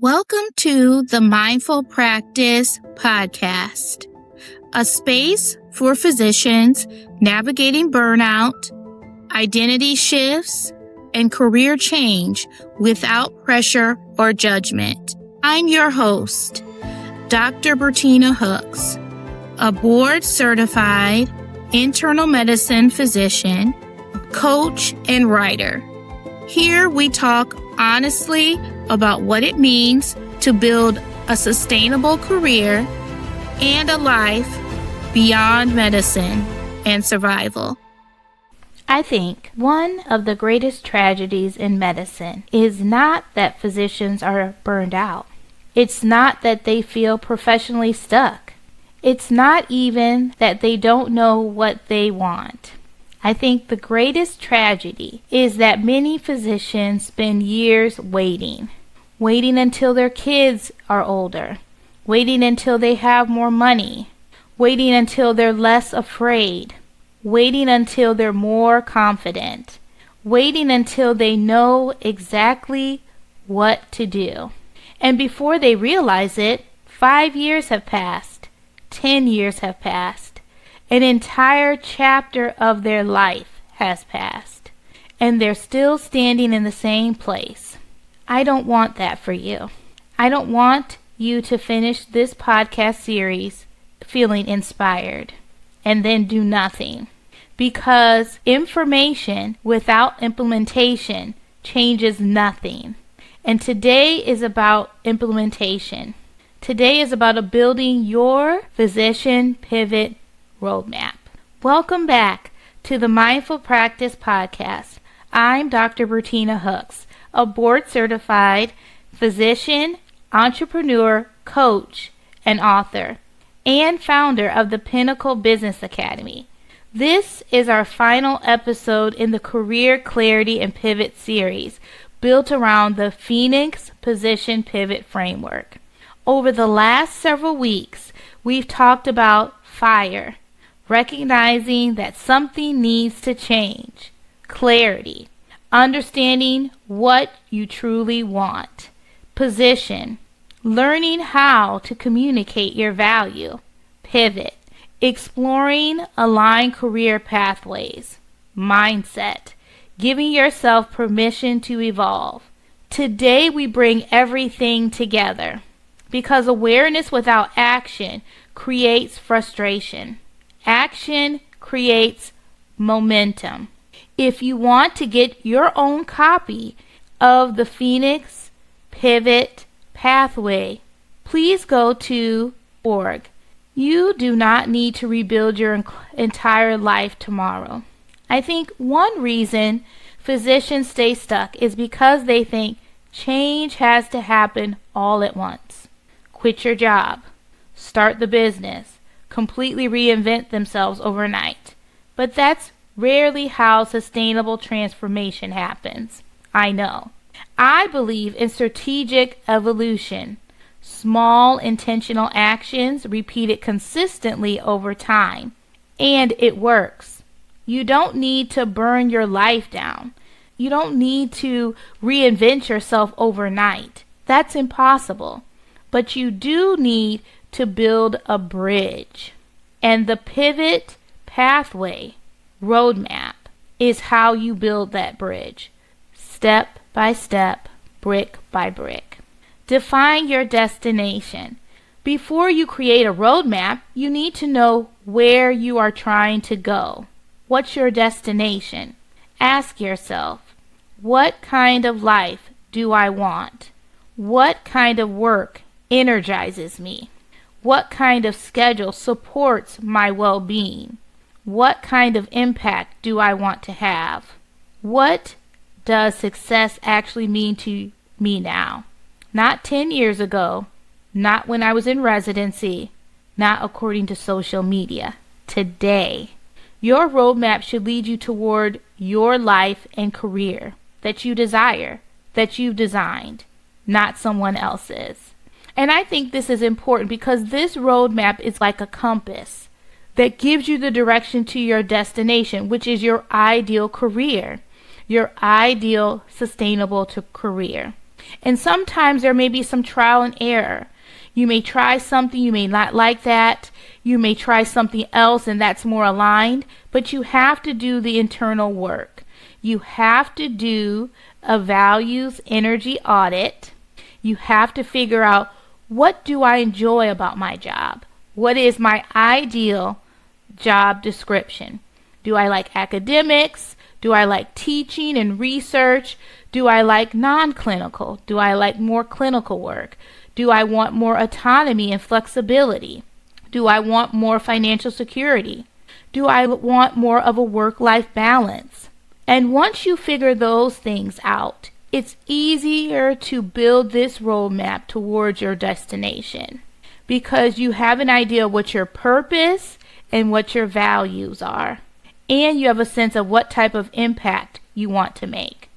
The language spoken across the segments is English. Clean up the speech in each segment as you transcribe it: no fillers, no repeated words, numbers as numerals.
Welcome to the Mindful Practice Podcast, a space for physicians navigating burnout, identity shifts, and career change without pressure or judgment. I'm your host, Dr. Bertina Hooks, a board-certified internal medicine physician, coach, and writer. Here we talk honestly about what it means to build a sustainable career and a life beyond medicine and survival. I think one of the greatest tragedies in medicine is not that physicians are burned out. It's not that they feel professionally stuck. It's not even that they don't know what they want. I think the greatest tragedy is that many physicians spend years waiting until their kids are older, waiting until they have more money, waiting until they're less afraid, waiting until they're more confident, waiting until they know exactly what to do. And before they realize it, 5 years have passed, 10 years have passed. An entire chapter of their life has passed, and they're still standing in the same place. I don't want that for you. I don't want you to finish this podcast series feeling inspired and then do nothing, because information without implementation changes nothing. And today is about implementation. Today is about building your physician pivot roadmap. Welcome back to the Mindful Practice Podcast. I'm Dr. Bertina Hooks, a board-certified physician, entrepreneur, coach, and author, and founder of the Pinnacle Business Academy. This is our final episode in the Career Clarity and Pivot series, built around the Phoenix Position Pivot Framework. Over the last several weeks, we've talked about FIRE, recognizing that something needs to change, clarity, understanding what you truly want, position, learning how to communicate your value, pivot, exploring aligned career pathways, mindset, giving yourself permission to evolve. Today we bring everything together because awareness without action creates frustration. Action creates momentum. If you want to get your own copy of the Phoenix Pivot Pathway, please go to org. You do not need to rebuild your entire life tomorrow. I think one reason physicians stay stuck is because they think change has to happen all at once. Quit your job, start the business, completely reinvent themselves overnight. But that's rarely how sustainable transformation happens. I know. I believe in strategic evolution, small intentional actions repeated consistently over time, and it works. You don't need to burn your life down. You don't need to reinvent yourself overnight. That's impossible. But you do need to build a bridge. And the pivot pathway roadmap is how you build that bridge. Step by step, brick by brick. Define your destination. Before you create a roadmap, you need to know where you are trying to go. What's your destination? Ask yourself, what kind of life do I want? What kind of work energizes me? What kind of schedule supports my well-being? What kind of impact do I want to have? What does success actually mean to me now? Not 10 years ago, not when I was in residency, not according to social media. Today, your roadmap should lead you toward your life and career that you desire, that you've designed, not someone else's. And I think this is important because this roadmap is like a compass that gives you the direction to your destination, which is your ideal career, your ideal sustainable career. And sometimes there may be some trial and error. You may try something, you may not like that. You may try something else and that's more aligned, but you have to do the internal work. You have to do a values energy audit. You have to figure out, what do I enjoy about my job? What is my ideal job description? Do I like academics? Do I like teaching and research? Do I like non-clinical? Do I like more clinical work? Do I want more autonomy and flexibility? Do I want more financial security? Do I want more of a work-life balance? And once you figure those things out, it's easier to build this roadmap towards your destination because you have an idea of what your purpose and what your values are. And you have a sense of what type of impact you want to make.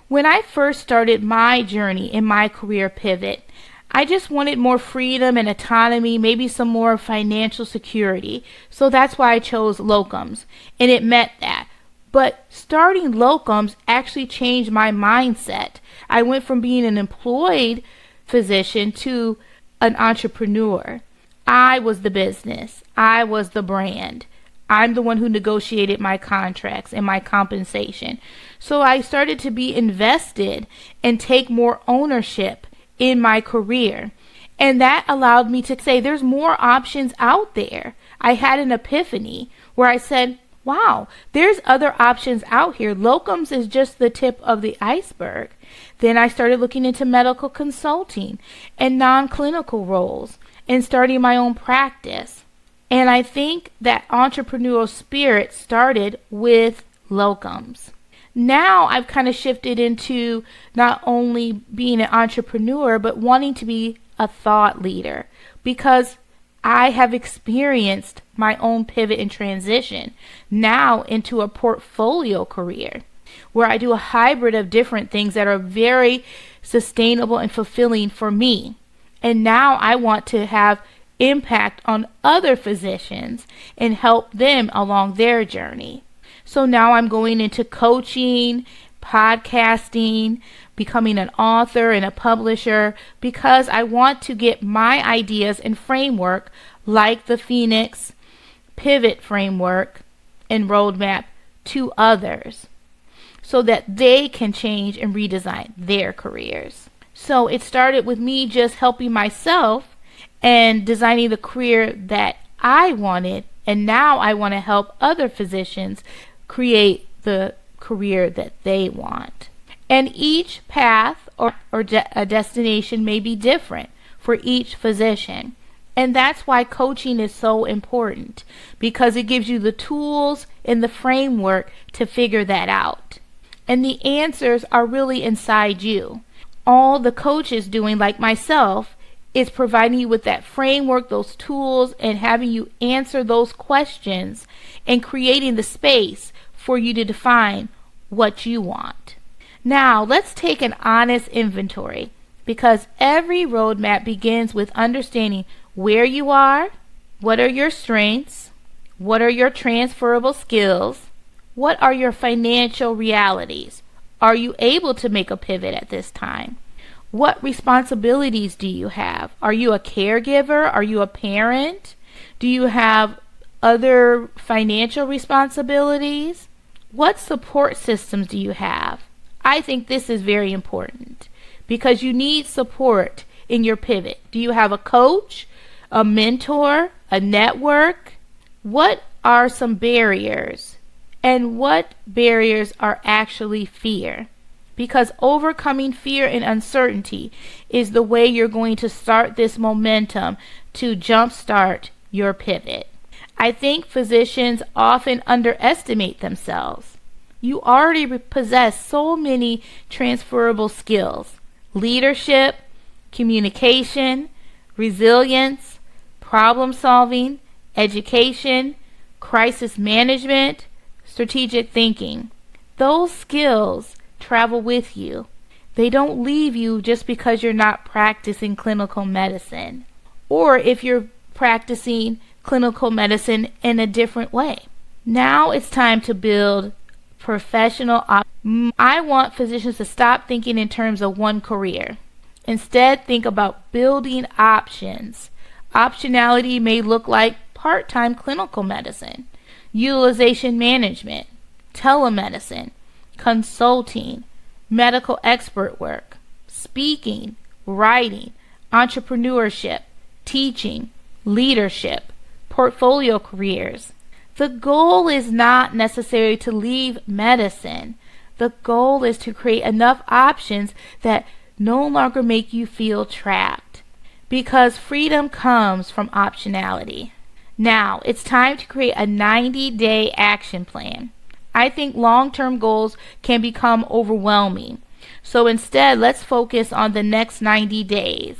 When I first started my journey in my career pivot, I just wanted more freedom and autonomy, maybe some more financial security. So that's why I chose locums, and it meant that. But starting locums actually changed my mindset. I went from being an employed physician to an entrepreneur. I was the business. I was the brand. I'm the one who negotiated my contracts and my compensation. So I started to be invested and take more ownership in my career. And that allowed me to say there's more options out there. I had an epiphany where I said, wow, there's other options out here. Locums is just the tip of the iceberg. Then I started looking into medical consulting and non-clinical roles and starting my own practice. And I think that entrepreneurial spirit started with locums. Now I've kind of shifted into not only being an entrepreneur, but wanting to be a thought leader because I have experienced my own pivot and transition now into a portfolio career where I do a hybrid of different things that are very sustainable and fulfilling for me. And now I want to have impact on other physicians and help them along their journey. So now I'm going into coaching, podcasting, becoming an author and a publisher because I want to get my ideas and framework like the Phoenix Pivot Framework and Roadmap to others so that they can change and redesign their careers. So it started with me just helping myself and designing the career that I wanted, and now I want to help other physicians create the career that they want. And each path or a destination may be different for each physician. And that's why coaching is so important, because it gives you the tools and the framework to figure that out. And the answers are really inside you. All the coach is doing, like myself, is providing you with that framework, those tools, and having you answer those questions and creating the space for you to define what you want. Now, let's take an honest inventory because every roadmap begins with understanding where you are, what are your strengths, what are your transferable skills, what are your financial realities. Are you able to make a pivot at this time? What responsibilities do you have? Are you a caregiver? Are you a parent? Do you have other financial responsibilities? What support systems do you have? I think this is very important because you need support in your pivot. Do you have a coach, a mentor, a network? What are some barriers? And what barriers are actually fear? Because overcoming fear and uncertainty is the way you're going to start this momentum to jumpstart your pivot. I think physicians often underestimate themselves. You already possess so many transferable skills: leadership, communication, resilience, problem solving, education, crisis management, strategic thinking. Those skills travel with you. They don't leave you just because you're not practicing clinical medicine, or if you're practicing clinical medicine in a different way. Now it's time to build professional I want physicians to stop thinking in terms of one career. Instead, think about building options. Optionality may look like part-time clinical medicine, utilization management, telemedicine, consulting, medical expert work, speaking, writing, entrepreneurship, teaching, leadership, portfolio careers. The goal is not necessarily to leave medicine. The goal is to create enough options that no longer make you feel trapped, because freedom comes from optionality. Now, it's time to create a 90-day action plan. I think long-term goals can become overwhelming. So instead, let's focus on the next 90 days.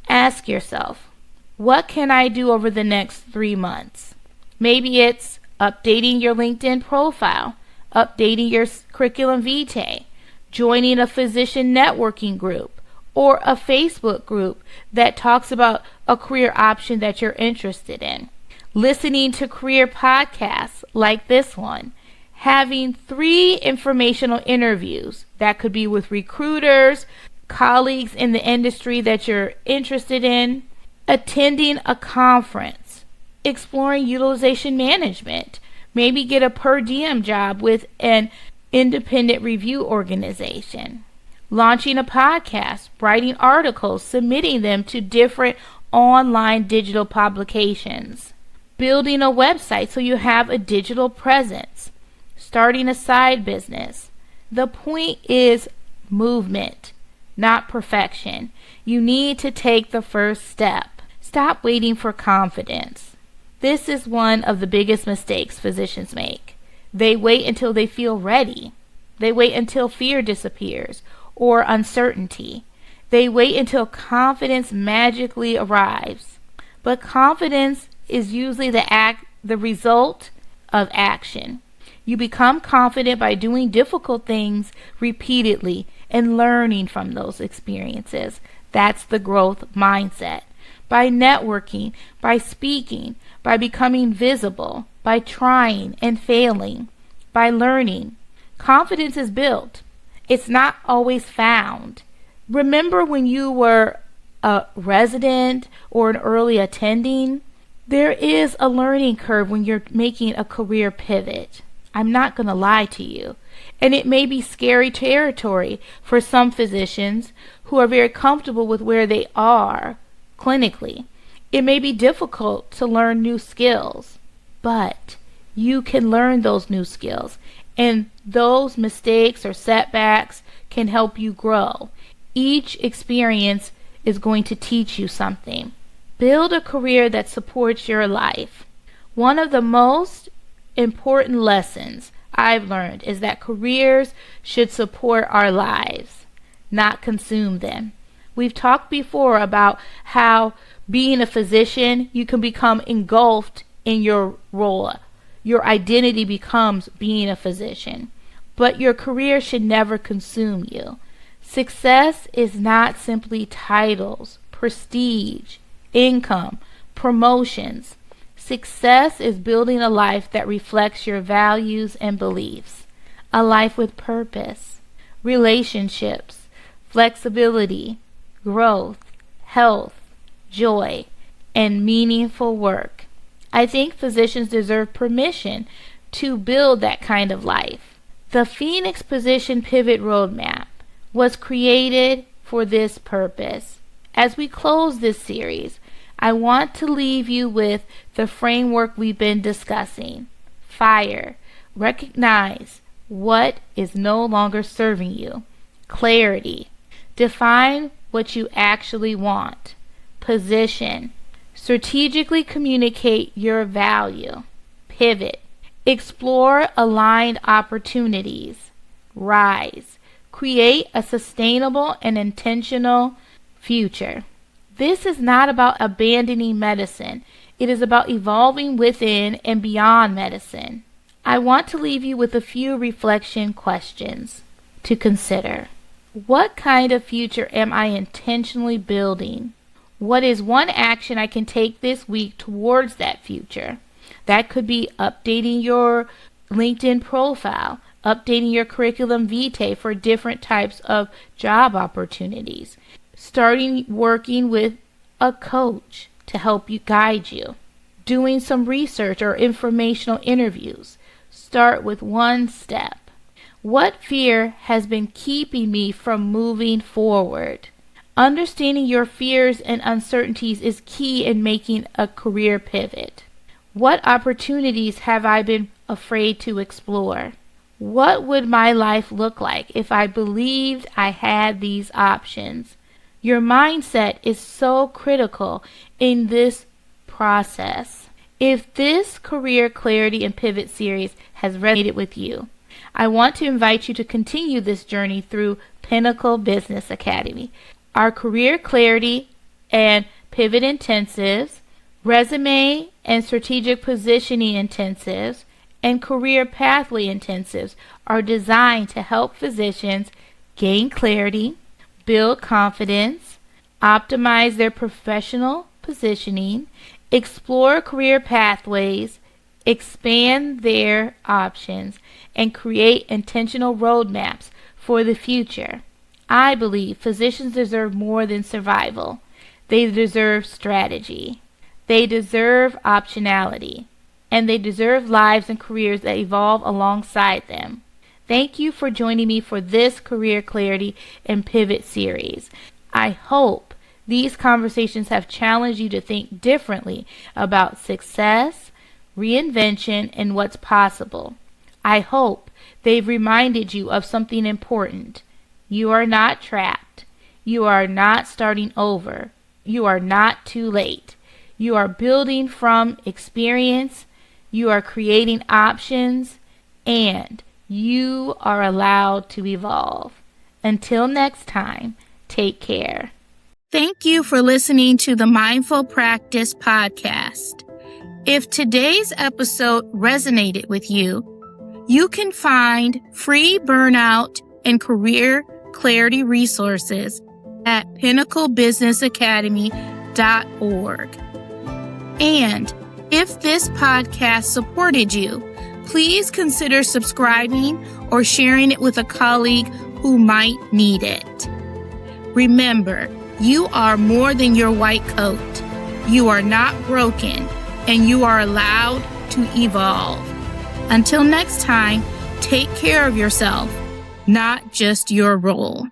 Ask yourself, what can I do over the next 3 months? Maybe it's updating your LinkedIn profile, updating your curriculum vitae, joining a physician networking group, or a Facebook group that talks about a career option that you're interested in, listening to career podcasts like this one, having 3 informational interviews that could be with recruiters, colleagues in the industry that you're interested in, attending a conference, exploring utilization management, maybe get a per diem job with an independent review organization, launching a podcast, writing articles, submitting them to different online digital publications, building a website so you have a digital presence, starting a side business. The point is movement, not perfection. You need to take the first step. Stop waiting for confidence. This is one of the biggest mistakes physicians make. They wait until they feel ready. They wait until fear disappears or uncertainty. They wait until confidence magically arrives. But confidence is usually the result of action. You become confident by doing difficult things repeatedly and learning from those experiences. That's the growth mindset. By networking, by speaking, by becoming visible, by trying and failing, by learning. Confidence is built. It's not always found. Remember when you were a resident or an early attending? There is a learning curve when you're making a career pivot. I'm not going to lie to you. And it may be scary territory for some physicians who are very comfortable with where they are clinically. It may be difficult to learn new skills, but you can learn those new skills, and those mistakes or setbacks can help you grow. Each experience is going to teach you something. Build a career that supports your life. One of the most important lessons I've learned is that careers should support our lives, not consume them. We've talked before about how being a physician, you can become engulfed in your role. Your identity becomes being a physician. But your career should never consume you. Success is not simply titles, prestige, income, promotions. Success is building a life that reflects your values and beliefs. A life with purpose, relationships, flexibility, growth, health, joy, and meaningful work. I think physicians deserve permission to build that kind of life. The Phoenix Position Pivot Roadmap was created for this purpose. As we close this series, I want to leave you with the framework we've been discussing. Fire. Recognize what is no longer serving you. Clarity. Define what you actually want. Position. Strategically communicate your value. Pivot. Explore aligned opportunities. Rise. Create a sustainable and intentional future. This is not about abandoning medicine. It is about evolving within and beyond medicine. I want to leave you with a few reflection questions to consider. What kind of future am I intentionally building? What is one action I can take this week towards that future? That could be updating your LinkedIn profile, updating your curriculum vitae for different types of job opportunities, starting working with a coach to help you guide you, doing some research or informational interviews. Start with one step. What fear has been keeping me from moving forward? Understanding your fears and uncertainties is key in making a career pivot. What opportunities have I been afraid to explore? What would my life look like if I believed I had these options? Your mindset is so critical in this process. If this Career Clarity and Pivot series has resonated with you, I want to invite you to continue this journey through Pinnacle Business Academy. Our Career Clarity and Pivot Intensives, Resume and Strategic Positioning Intensives, and Career Pathway Intensives are designed to help physicians gain clarity, build confidence, optimize their professional positioning, explore career pathways, expand their options, and create intentional roadmaps for the future. I believe physicians deserve more than survival. They deserve strategy. They deserve optionality. And they deserve lives and careers that evolve alongside them. Thank you for joining me for this Career Clarity and Pivot series. I hope these conversations have challenged you to think differently about success, reinvention, and what's possible. I hope they've reminded you of something important. You are not trapped. You are not starting over. You are not too late. You are building from experience. You are creating options, and you are allowed to evolve. Until next time, take care. Thank you for listening to the Mindful Practice podcast. If today's episode resonated with you, you can find free burnout and career clarity resources at pinnaclebusinessacademy.org. And if this podcast supported you, please consider subscribing or sharing it with a colleague who might need it. Remember, you are more than your white coat. You are not broken, and you are allowed to evolve. Until next time, take care of yourself, not just your role.